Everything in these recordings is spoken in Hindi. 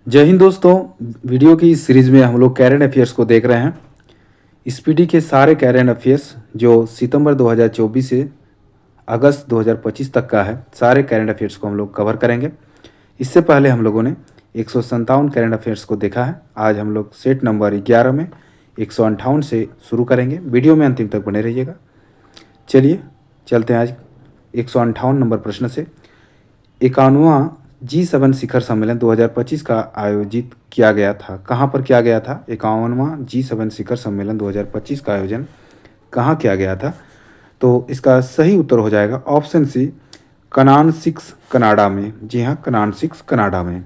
जय हिंद दोस्तों। वीडियो की इस सीरीज़ में हम लोग करेंट अफेयर्स को देख रहे हैं। इस पीढ़ी के सारे करेंट अफेयर्स जो सितंबर 2024 से अगस्त 2025 तक का है, सारे करेंट अफेयर्स को हम लोग कवर करेंगे। इससे पहले हम लोगों ने 157 करेंट अफेयर्स को देखा है। आज हम लोग सेट नंबर 11 में 158 से शुरू करेंगे। वीडियो में अंतिम तक बने रहिएगा। चलिए चलते हैं आज 158 नंबर प्रश्न से। 51वां G7 शिखर सम्मेलन 2025 का आयोजित किया गया था। कहाँ पर किया गया था? 51वां G7 शिखर सम्मेलन 2025 का आयोजन कहाँ किया गया था? तो इसका सही उत्तर हो जाएगा ऑप्शन सी, कनान 6 कनाडा में। जी हाँ, कनान 6 कनाडा में।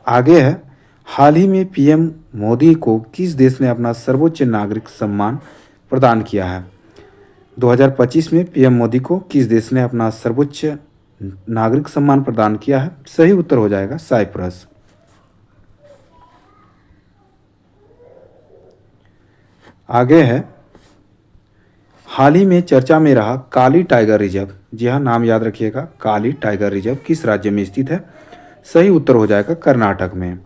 आगे है, हाल ही में पीएम मोदी को किस देश ने अपना सर्वोच्च नागरिक सम्मान प्रदान किया है? 2025 में पीएम मोदी को किस देश ने अपना सर्वोच्च नागरिक सम्मान प्रदान किया है? सही उत्तर हो जाएगा साइप्रस। आगे है, हाल ही में चर्चा में रहा काली टाइगर रिजर्व। जी हाँ, नाम याद रखिएगा, काली टाइगर रिजर्व किस राज्य में स्थित है? सही उत्तर हो जाएगा कर्नाटक में।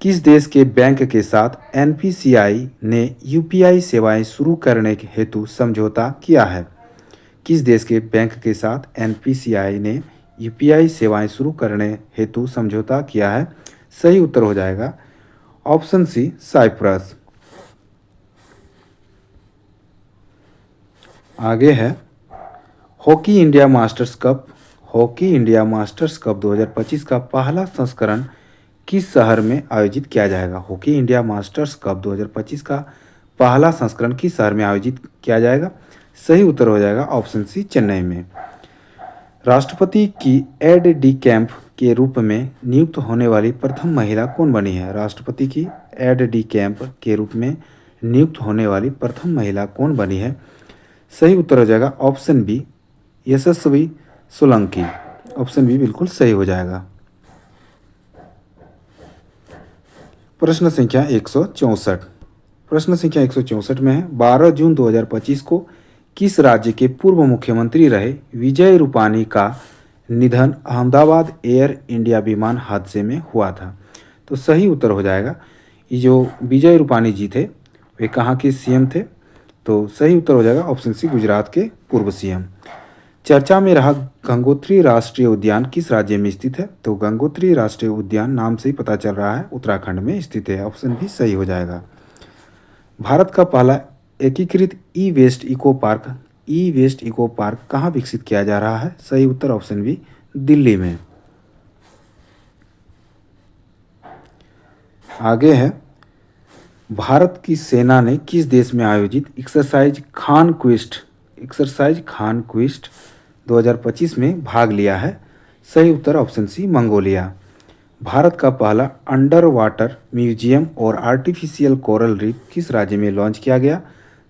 किस देश के बैंक के साथ एनपीसीआई ने यूपीआई सेवाएं शुरू करने हेतु समझौता किया है? किस देश के बैंक के साथ एनपीसीआई ने यूपीआई सेवाएं शुरू करने हेतु समझौता किया है? सही उत्तर हो जाएगा ऑप्शन सी, साइप्रस। आगे है, hockey India masters cup. Hockey India masters cup 2025 का पहला संस्करण किस शहर में आयोजित किया जाएगा? हॉकी इंडिया मास्टर्स कप 2025 का पहला संस्करण किस शहर में आयोजित किया जाएगा? सही उत्तर हो जाएगा ऑप्शन सी, चेन्नई में। राष्ट्रपति की एड डी कैंप के रूप में नियुक्त होने वाली प्रथम महिला कौन बनी है? राष्ट्रपति की एड डी कैंप के रूप में नियुक्त होने वाली प्रथम महिला कौन बनी है? सही उत्तर हो जाएगा ऑप्शन बी, यशस्वी सोलंकी। ऑप्शन बी बिल्कुल सही हो जाएगा। प्रश्न संख्या 164। प्रश्न संख्या 164 में है, 12 जून 2025 को किस राज्य के पूर्व मुख्यमंत्री रहे विजय रूपानी का निधन अहमदाबाद एयर इंडिया विमान हादसे में हुआ था? तो सही उत्तर हो जाएगा, ये जो विजय रूपानी जी थे वे कहाँ के सीएम थे? तो सही उत्तर हो जाएगा ऑप्शन सी, गुजरात के पूर्व सीएम। चर्चा में रहा गंगोत्री राष्ट्रीय उद्यान किस राज्य में स्थित है? तो गंगोत्री राष्ट्रीय उद्यान नाम से ही पता चल रहा है उत्तराखंड में स्थित है। ऑप्शन भी सही हो जाएगा। भारत का पहला एकीकृत ई वेस्ट इको पार्क कहाँ विकसित किया जा रहा है? सही उत्तर ऑप्शन बी, दिल्ली में। आगे है, भारत की सेना ने किस देश में आयोजित एक्सरसाइज खान क्विस्ट 2025 में भाग लिया है? सही उत्तर ऑप्शन सी, मंगोलिया। भारत का पहला अंडर वाटर म्यूजियम और आर्टिफिशियल कोरल रीफ किस राज्य में लॉन्च किया गया?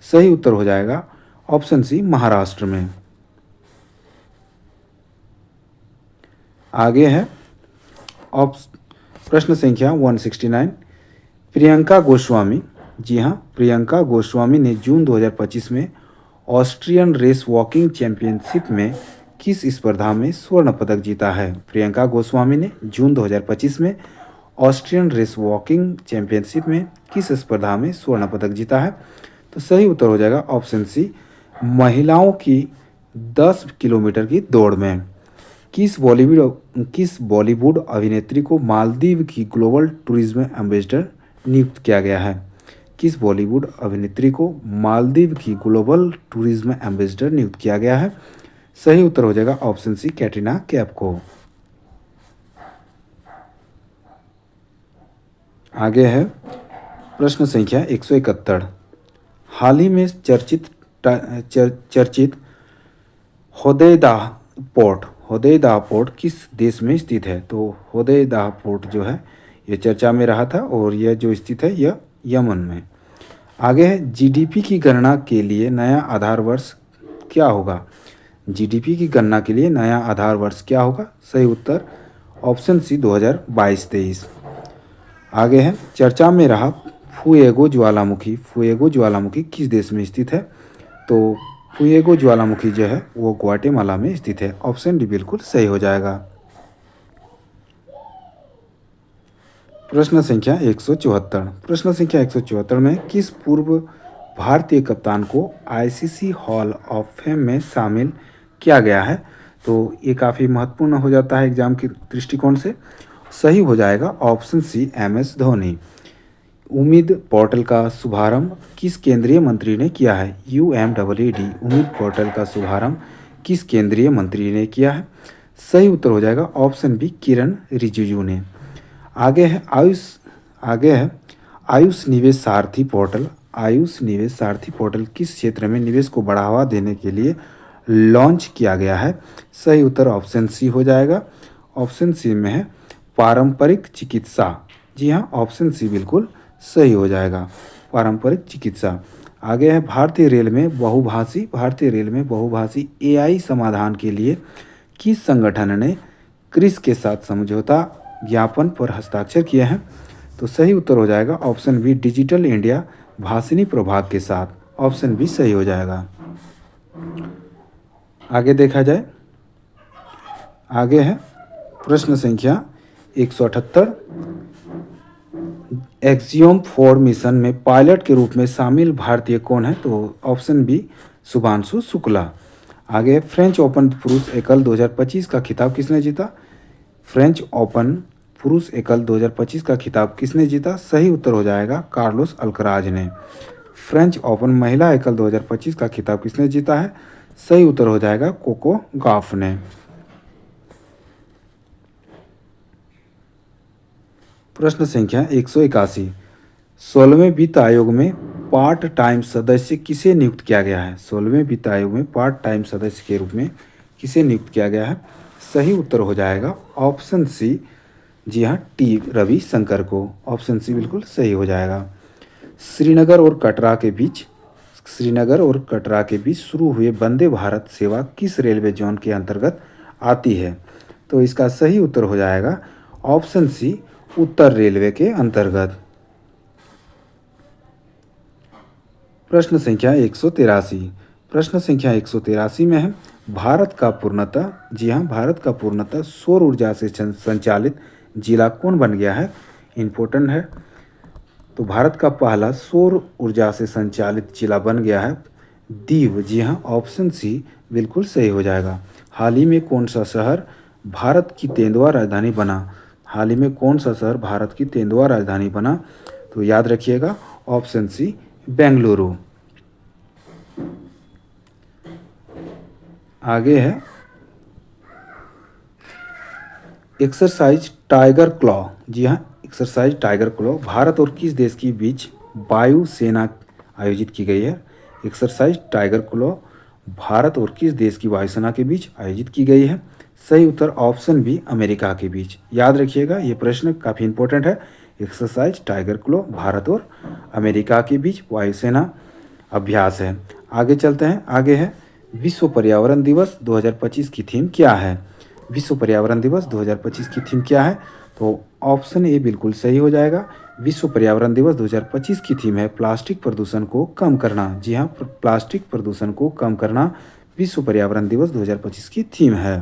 सही उत्तर हो जाएगा ऑप्शन सी, महाराष्ट्र में। आगे है प्रश्न संख्या 169। प्रियंका गोस्वामी, जी हाँ, प्रियंका गोस्वामी ने जून 2025 में ऑस्ट्रियन रेस वॉकिंग चैंपियनशिप में किस स्पर्धा में स्वर्ण पदक जीता है? प्रियंका गोस्वामी ने जून 2025 में ऑस्ट्रियन रेस वॉकिंग चैंपियनशिप में किस स्पर्धा में स्वर्ण पदक जीता है? तो सही उत्तर हो जाएगा ऑप्शन सी, महिलाओं की 10 किलोमीटर की दौड़ में। किस बॉलीवुड अभिनेत्री को मालदीव की ग्लोबल टूरिज्म एम्बेसडर नियुक्त किया गया है? किस बॉलीवुड अभिनेत्री को मालदीव की ग्लोबल टूरिज्म एम्बेसडर नियुक्त किया गया है? सही उत्तर हो जाएगा ऑप्शन सी, कैटरीना कैफ को। आगे है प्रश्न संख्या 171। हाल ही में चर्चित होदेयदाह पोर्ट किस देश में स्थित है? तो होदेयदाह पोर्ट जो है ये चर्चा में रहा था और यह जो स्थित है यह यमन में। आगे है, जीडीपी की गणना के लिए नया आधार वर्ष क्या होगा? जीडीपी की गणना के लिए नया आधार वर्ष क्या होगा? सही उत्तर ऑप्शन सी, 2022-23। आगे है, चर्चा में रहा फुएगो ज्वालामुखी किस देश में स्थित है? तो फुएगो ज्वालामुखी जो है वो ग्वाटेमाला में स्थित है। ऑप्शन डी बिल्कुल सही हो जाएगा। प्रश्न संख्या 174। प्रश्न संख्या 174 में किस पूर्व भारतीय कप्तान को आईसीसी हॉल ऑफ फेम में शामिल किया गया है? तो ये काफ़ी महत्वपूर्ण हो जाता है एग्जाम के दृष्टिकोण से। सही हो जाएगा ऑप्शन सी, एमएस धोनी। उम्मीद पोर्टल का शुभारंभ किस केंद्रीय मंत्री ने किया है? UMEED उम्मीद पोर्टल का शुभारंभ किस केंद्रीय मंत्री ने किया है? सही उत्तर हो जाएगा ऑप्शन बी, किरण रिजिजू ने। आगे है आयुष निवेश सारथी पोर्टल। आयुष निवेश सारथी पोर्टल किस क्षेत्र में निवेश को बढ़ावा देने के लिए लॉन्च किया गया है? सही उत्तर ऑप्शन सी हो जाएगा। ऑप्शन सी में है पारंपरिक चिकित्सा। जी हाँ, ऑप्शन सी बिल्कुल सही हो जाएगा, पारंपरिक चिकित्सा। आगे है भारतीय रेल में बहुभाषी AI समाधान के लिए किस संगठन ने क्रिस के साथ समझौता ज्ञापन पर हस्ताक्षर किए हैं? तो सही उत्तर हो जाएगा option B, digital India Bhashini प्रभाग के साथ। ऑप्शन बी सही हो जाएगा। आगे देखा जाए, आगे है प्रश्न संख्या 178। एक्सियोम 4 मिशन में पायलट के रूप में शामिल भारतीय कौन है? तो ऑप्शन बी, शुभांशु शुक्ला। आगे फ्रेंच ओपन पुरुष एकल 2025 का खिताब किसने जीता? फ्रेंच ओपन पुरुष एकल 2025 का खिताब किसने जीता? सही उत्तर हो जाएगा कार्लोस अल्कराज ने। फ्रेंच ओपन महिला एकल 2025 का खिताब किसने जीता है? सही उत्तर हो जाएगा कोको गॉफ ने। प्रश्न संख्या 181। 16वें वित्त आयोग में पार्ट टाइम सदस्य किसे नियुक्त किया गया है? 16वें वित्त आयोग में पार्ट टाइम सदस्य के रूप में किसे नियुक्त किया गया है? सही उत्तर हो जाएगा ऑप्शन सी, जी हाँ, टी रविशंकर को। ऑप्शन सी बिल्कुल सही हो जाएगा। श्रीनगर और कटरा के बीच शुरू हुए वंदे भारत सेवा किस रेलवे जोन के अंतर्गत आती है? तो इसका सही उत्तर हो जाएगा ऑप्शन सी, उत्तर रेलवे के अंतर्गत। प्रश्न संख्या 183। प्रश्न संख्या 183 में है भारत का पूर्णतः सौर ऊर्जा से संचालित जिला कौन बन गया है? इम्पोर्टेंट है। तो भारत का पहला सौर ऊर्जा से संचालित जिला बन गया है दीव। जी हाँ, ऑप्शन सी बिल्कुल सही हो जाएगा। हाल ही में कौन सा शहर भारत की तेंदुआ राजधानी बना? हाल ही में कौन सा शहर भारत की तेंदुआ राजधानी बना? तो याद रखिएगा ऑप्शन सी, बेंगलुरु। आगे है एक्सरसाइज टाइगर क्लॉ। जी हाँ, एक्सरसाइज टाइगर क्लॉ भारत और किस देश के बीच वायु सेना आयोजित की गई है? एक्सरसाइज टाइगर क्लॉ भारत और किस देश की वायुसेना के बीच आयोजित की गई है? सही उत्तर ऑप्शन बी, अमेरिका के बीच। याद रखिएगा ये प्रश्न काफ़ी इंपॉर्टेंट है। एक्सरसाइज टाइगर क्लॉ भारत और अमेरिका के बीच वायुसेना अभ्यास है। आगे चलते हैं। आगे है विश्व पर्यावरण दिवस 2025 की थीम क्या है? विश्व पर्यावरण दिवस 2025 की थीम क्या है? तो ऑप्शन ए बिल्कुल सही हो जाएगा। विश्व पर्यावरण दिवस 2025 की थीम है प्लास्टिक प्रदूषण को कम करना। जी हाँ, प्लास्टिक प्रदूषण को कम करना विश्व पर्यावरण दिवस 2025 की थीम है।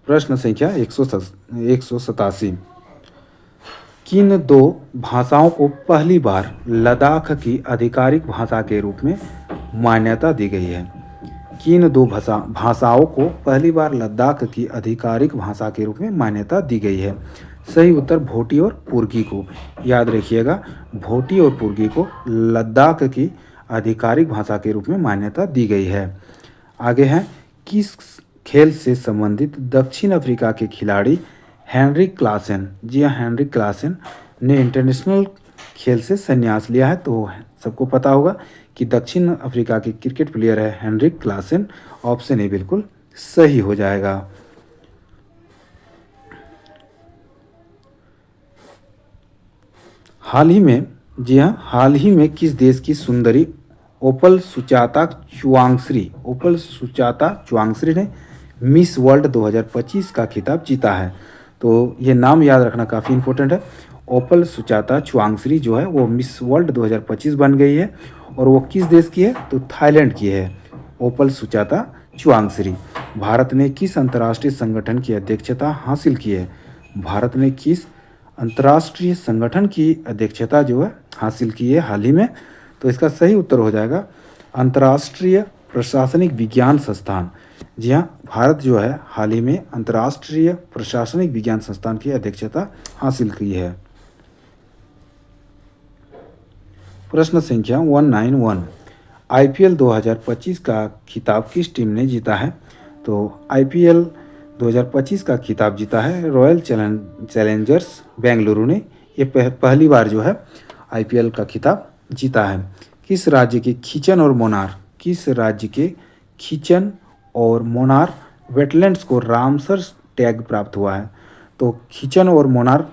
प्रश्न संख्या 187। किन दो भाषाओं को पहली बार लद्दाख की आधिकारिक भाषा के रूप में मान्यता दी गई है? किन दो भाषाओं को पहली बार लद्दाख की आधिकारिक भाषा के रूप में मान्यता दी गई है? सही उत्तर भोटी और पुर्गी को। याद रखिएगा भोटी और पुर्गी को लद्दाख की आधिकारिक भाषा के रूप में मान्यता दी गई है। आगे है किस खेल से संबंधित दक्षिण अफ्रीका के खिलाड़ी हेनरिक क्लासेन, जी हाँ, हेनरिक क्लासेन ने इंटरनेशनल खेल से संन्यास लिया है? तो सबको पता होगा कि दक्षिण अफ्रीका के क्रिकेट प्लेयर है हेनरिक क्लासेन। ऑप्शन ए बिल्कुल सही हो जाएगा। हाल ही में, जी हाँ, हाल ही में किस देश की सुंदरी ओपल सुचाता चुआंगश्री ने मिस वर्ल्ड 2025 का खिताब जीता है? तो ये नाम याद रखना काफ़ी इंपॉर्टेंट है। ओपल सुचाता चुआंगश्री जो है वो मिस वर्ल्ड 2025 बन गई है और वो किस देश की है? तो थाईलैंड की है ओपल सुचाता चुआंगश्री। भारत ने किस अंतर्राष्ट्रीय संगठन की अध्यक्षता हासिल की है? भारत ने किस अंतर्राष्ट्रीय संगठन की अध्यक्षता जो है हासिल की है हाल ही में? तो इसका सही उत्तर हो जाएगा अंतर्राष्ट्रीय प्रशासनिक विज्ञान संस्थान। जी हाँ, भारत जो है हाल ही में अंतर्राष्ट्रीय प्रशासनिक विज्ञान संस्थान की अध्यक्षता हासिल की है। प्रश्न संख्या 191, आईपीएल 2025 का खिताब किस टीम ने जीता है? तो आईपीएल 2025 का खिताब जीता है रॉयल चैलेंजर्स बेंगलुरु ने। ये पहली बार जो है आईपीएल का खिताब जीता है। किस राज्य के खीचन और मोनार वेटलैंड्स को रामसर टैग प्राप्त हुआ है? तो खीचन और मोनार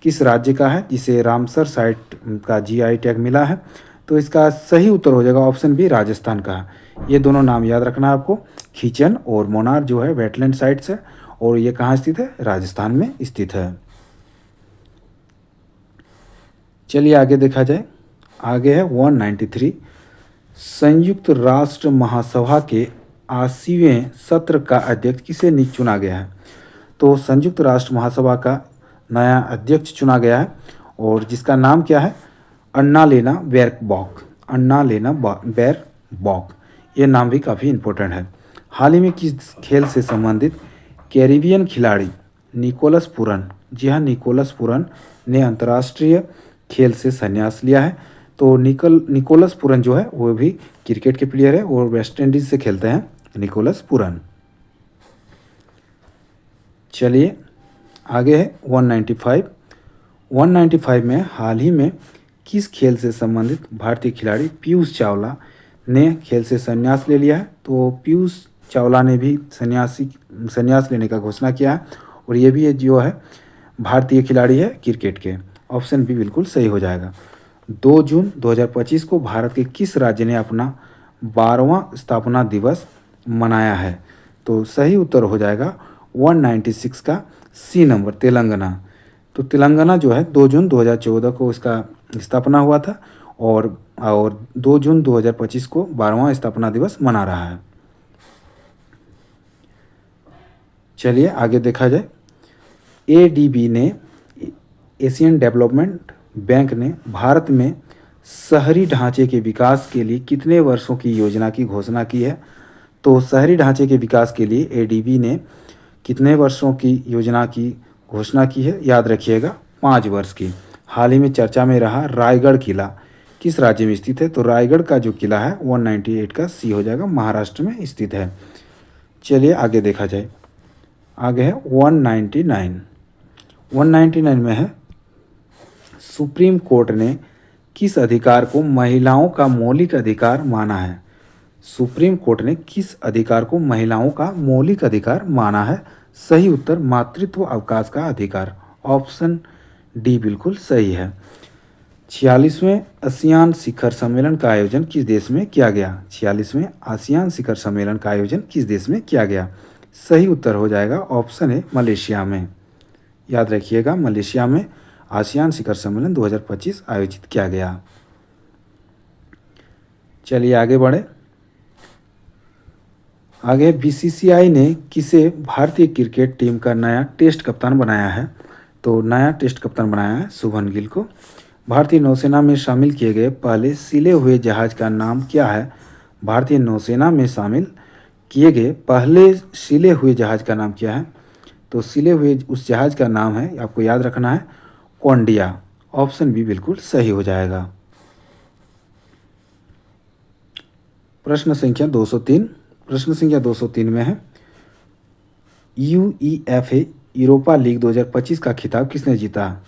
किस राज्य का है जिसे रामसर साइट का जीआई टैग मिला है? तो इसका सही उत्तर हो जाएगा ऑप्शन बी, राजस्थान का है। ये दोनों नाम याद रखना है आपको। खीचन और मोनार जो है वेटलैंड साइट्स है और ये कहाँ स्थित है? राजस्थान में स्थित है। चलिए आगे देखा जाए। आगे है 193, संयुक्त राष्ट्र महासभा के 80वें सत्र का अध्यक्ष किसे चुना गया है? तो संयुक्त राष्ट्र महासभा का नया अध्यक्ष चुना गया है और जिसका नाम क्या है? अन्नालेना बैरबॉक। ये नाम भी काफ़ी इम्पोर्टेंट है। हाल ही में किस खेल से संबंधित कैरिबियन खिलाड़ी निकोलस पूरन, जी हाँ निकोलस पूरन ने अंतर्राष्ट्रीय खेल से संन्यास लिया है? तो निकोलस पूरन जो है वो भी क्रिकेट के प्लेयर है और वेस्ट इंडीज से खेलते हैं निकोलस पूरन। चलिए आगे है 195 में हाल ही में किस खेल से संबंधित भारतीय खिलाड़ी पीयूष चावला ने खेल से संन्यास ले लिया है? तो पीयूष चावला ने भी संन्यास लेने का घोषणा किया है और ये भी जो है भारतीय खिलाड़ी है क्रिकेट के। ऑप्शन बी बिल्कुल सही हो जाएगा। 2 जून 2025 को भारत के किस राज्य ने अपना 12वां स्थापना दिवस मनाया है? तो सही उत्तर हो जाएगा 196 का सी नंबर, तेलंगाना। तो तेलंगाना जो है 2 जून 2014 को इसका स्थापना हुआ था और 2 जून 2025 को 12वां स्थापना दिवस मना रहा है। चलिए आगे देखा जाए। एडीबी ने, एशियन डेवलपमेंट बैंक ने भारत में शहरी ढांचे के विकास के लिए कितने वर्षों की योजना की घोषणा की है? तो शहरी ढांचे के विकास के लिए एडीबी ने कितने वर्षों की योजना की घोषणा की है? याद रखिएगा 5 वर्ष की। हाल ही में चर्चा में रहा रायगढ़ किला किस राज्य में स्थित है? तो रायगढ़ का जो किला है 198 का सी हो जाएगा, महाराष्ट्र में स्थित है। चलिए आगे देखा जाए। आगे है 199 में है सुप्रीम कोर्ट ने किस अधिकार को महिलाओं का मौलिक अधिकार माना है? सुप्रीम कोर्ट ने किस अधिकार को महिलाओं का मौलिक अधिकार माना है? सही उत्तर मातृत्व अवकाश का अधिकार। ऑप्शन डी बिल्कुल सही है। 46वें आसियान शिखर सम्मेलन का आयोजन किस देश में किया गया? 46वें आसियान शिखर सम्मेलन का आयोजन किस देश में किया गया? सही उत्तर हो जाएगा ऑप्शन है मलेशिया में। याद रखिएगा मलेशिया में आसियान शिखर सम्मेलन 2025 आयोजित किया गया। चलिए आगे बढ़े। आगे बीसीसीआई ने किसे भारतीय क्रिकेट टीम का नया टेस्ट कप्तान बनाया है? तो नया टेस्ट कप्तान बनाया है शुभमन गिल को। भारतीय नौसेना में शामिल किए गए पहले सिले हुए जहाज का नाम क्या है? भारतीय नौसेना में शामिल किए गए पहले सिले हुए जहाज का नाम क्या है? तो सिले हुए उस जहाज का नाम है, आपको याद रखना है, कोंडिया। ऑप्शन बी बिल्कुल सही हो जाएगा। प्रश्न संख्या 203 में है यूईएफए यूरोपा लीग 2025 का खिताब किसने जीता?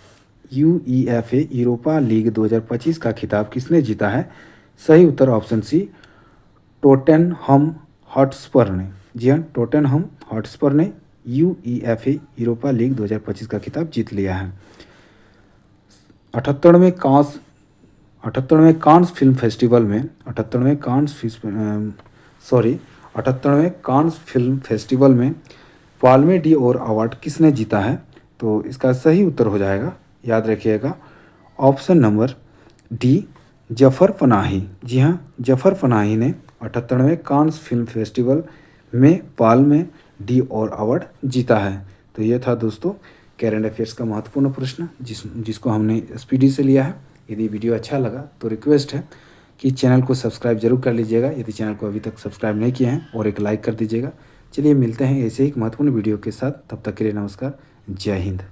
यूईएफए यूरोपा लीग 2025 का खिताब किसने जीता है? सही उत्तर ऑप्शन सी, टोटेनहम हॉटस्पर ने। जी हाँ, टोटेनहम हॉटस्पर ने यूईएफए यूरोपा लीग 2025 का खिताब जीत लिया है। 78वें कांस फिल्म फेस्टिवल में पाल्मे डी ओर अवार्ड किसने जीता है? तो इसका सही उत्तर हो जाएगा, याद रखिएगा, option number D, Jafar Panahi. जी हाँ, जफर पनाही ने 78वें कांस फिल्म फेस्टिवल में पाल्मे डी ओर अवार्ड जीता है। तो ये था दोस्तों करेंट अफेयर्स का महत्वपूर्ण प्रश्न जिसको हमने एसपीडी से लिया है। यदि वीडियो अच्छा लगा तो रिक्वेस्ट है कि चैनल को सब्सक्राइब जरूर कर लीजिएगा, यदि चैनल को अभी तक सब्सक्राइब नहीं किए हैं, और एक लाइक कर दीजिएगा। चलिए मिलते हैं ऐसे ही एक महत्वपूर्ण वीडियो के साथ, तब तक के लिए नमस्कार, जय हिंद।